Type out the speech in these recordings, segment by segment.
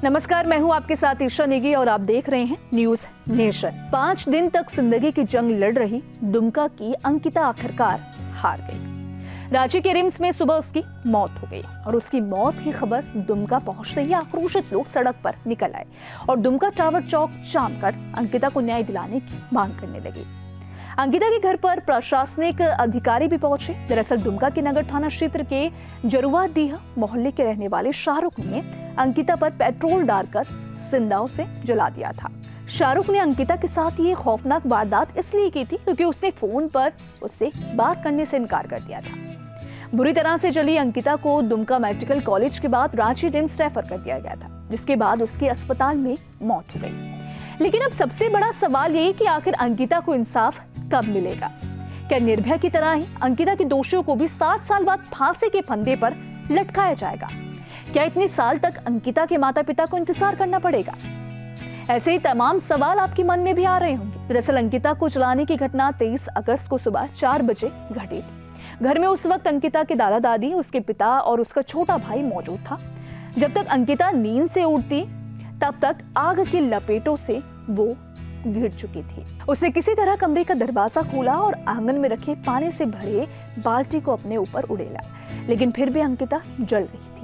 नमस्कार, मैं हूं आपके साथ ईशा नेगी और आप देख रहे हैं न्यूज नेशन। 5 दिन तक जिंदगी की जंग लड़ रही दुमका की अंकिता आखिरकार हार गई। रांची के रिम्स में सुबह उसकी मौत हो गई और उसकी मौत की खबर दुमका पहुंचते ही आक्रोशित लोग सड़क पर निकल आए और दुमका टावर चौक जाम कर अंकिता को न्याय दिलाने की मांग करने लगी। अंकिता के घर पर प्रशासनिक अधिकारी भी पहुंचे। दरअसल दुमका के नगर थाना क्षेत्र के जरुआडीह मोहल्ले के रहने वाले शाहरुख ने अंकिता पर पेट्रोल डालकर जिंदा उसे जला दिया था। शाहरुख ने अंकिता के साथ ये खौफनाक वारदात इसलिए की थी क्योंकि उसने फोन पर उससे बात करने से इनकार कर दिया था। बुरी तरह से जली अंकिता को दुमका मेडिकल कॉलेज के बाद रांची रिम्स रेफर कर दिया गया था, जिसके बाद उसकी अस्पताल में मौत हो गई। लेकिन अब सबसे बड़ा सवाल ये कि आखिर अंकिता को इंसाफ कब मिलेगा? क्या निर्भया की तरह ही अंकिता के दोषियों को भी 7 साल बाद फांसी के फंदे पर लटकाया जाएगा? क्या इतने साल तक अंकिता के माता पिता को इंतजार करना पड़ेगा? ऐसे ही तमाम सवाल आपके मन में भी आ रहे होंगे। दरअसल अंकिता को जलाने की घटना 23 अगस्त को सुबह 4 बजे घटी थी। घर में उस वक्त अंकिता के दादा दादी, उसके पिता और उसका छोटा भाई मौजूद था। जब तक अंकिता नींद से उठती तब तक आग की लपेटों से वो घिर चुकी थी। उसने किसी तरह कमरे का दरवाजा खोला और आंगन में रखे पानी से भरे बाल्टी को अपने ऊपर उड़ेला, लेकिन फिर भी अंकिता जल रही थी।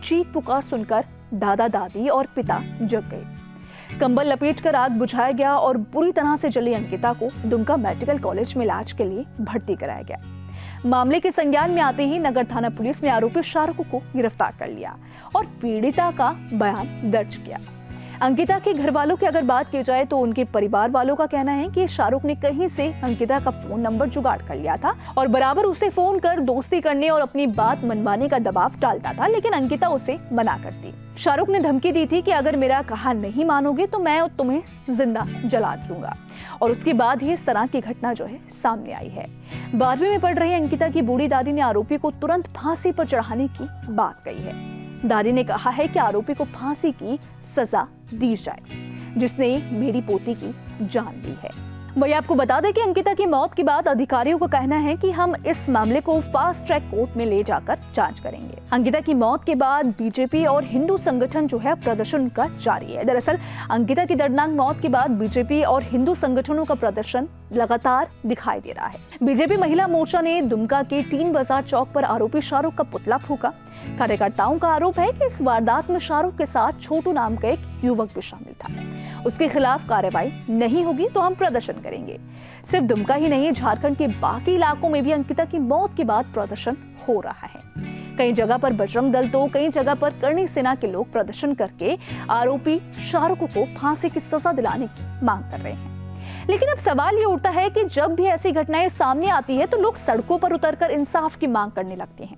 चीख पुकार सुनकर दादा दादी और पिता जग गए। कंबल लपेटकर आग बुझाया गया और बुरी तरह से जली अंकिता को दुमका मेडिकल कॉलेज में इलाज के लिए भर्ती कराया गया। मामले के संज्ञान में आते ही नगर थाना पुलिस ने आरोपी शाहरुख को गिरफ्तार कर लिया और पीड़िता का बयान दर्ज किया। अंकिता के घर वालों की अगर बात की जाए तो उनके परिवार वालों का कहना है कि शाहरुख ने कहीं से अंकिता का फोन नंबर जुगाड़ कर लिया था और बराबर उसे फोन कर दोस्ती करने और अपनी बात मनवाने का दबाव डालता था, लेकिन अंकिता उसे मना करती। शाहरुख ने धमकी दी थी कि अगर मेरा कहा नहीं मानोगे तो मैं तुम्हें जिंदा जला दूंगा और उसके बाद ही इस तरह की घटना जो है सामने आई है। 12वीं में पढ़ रही अंकिता की बूढ़ी दादी ने आरोपी को तुरंत फांसी पर चढ़ाने की बात कही है। दादी ने कहा है कि आरोपी को फांसी की सजा दी जाए, जिसने मेरी पोती की जान ली है। वही आपको बता दें कि अंकिता की मौत के बाद अधिकारियों का कहना है कि हम इस मामले को फास्ट ट्रैक कोर्ट में ले जाकर जांच करेंगे। अंकिता की मौत के बाद बीजेपी और हिंदू संगठन जो है प्रदर्शन का जारी है। दरअसल अंकिता की दर्दनाक मौत के बाद बीजेपी और हिंदू संगठनों का प्रदर्शन लगातार दिखाई दे रहा है। बीजेपी महिला मोर्चा ने दुमका के 3 बाजार चौक पर आरोपी शाहरुख का पुतला फूंका। कार्यकर्ताओं का आरोप है कि इस वारदात में शाहरुख के साथ छोटू नाम का एक युवक भी शामिल था। उसके खिलाफ कार्रवाई नहीं होगी तो हम प्रदर्शन करेंगे। सिर्फ दुमका ही नहीं, झारखंड के बाकी इलाकों में भी अंकिता की मौत के बाद प्रदर्शन हो रहा है। कई जगह पर बजरंग दल तो कई जगह पर करणी सेना के लोग प्रदर्शन करके आरोपी शाहरुख को फांसी की सजा दिलाने की मांग कर रहे हैं। लेकिन अब सवाल ये उठता है कि जब भी ऐसी घटनाएं सामने आती है तो लोग सड़कों पर उतरकर इंसाफ की मांग करने लगते हैं।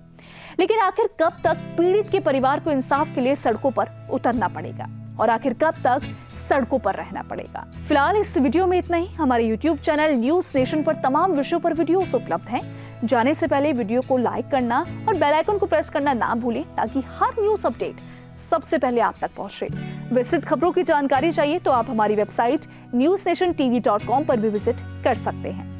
लेकिन आखिर कब तक पीड़ित के परिवार को इंसाफ के लिए सड़कों पर उतरना पड़ेगा और आखिर कब तक सड़कों पर रहना पड़ेगा? फिलहाल इस वीडियो में इतना ही। हमारे YouTube चैनल न्यूज नेशन पर तमाम विषयों पर वीडियोस उपलब्ध हैं। जाने से पहले वीडियो को लाइक करना और बेल आइकन को प्रेस करना ना भूलें ताकि हर न्यूज अपडेट सबसे पहले आप तक पहुंचे। विस्तृत खबरों की जानकारी चाहिए तो आप हमारी वेबसाइट newsnationtv.com पर भी विजिट कर सकते हैं।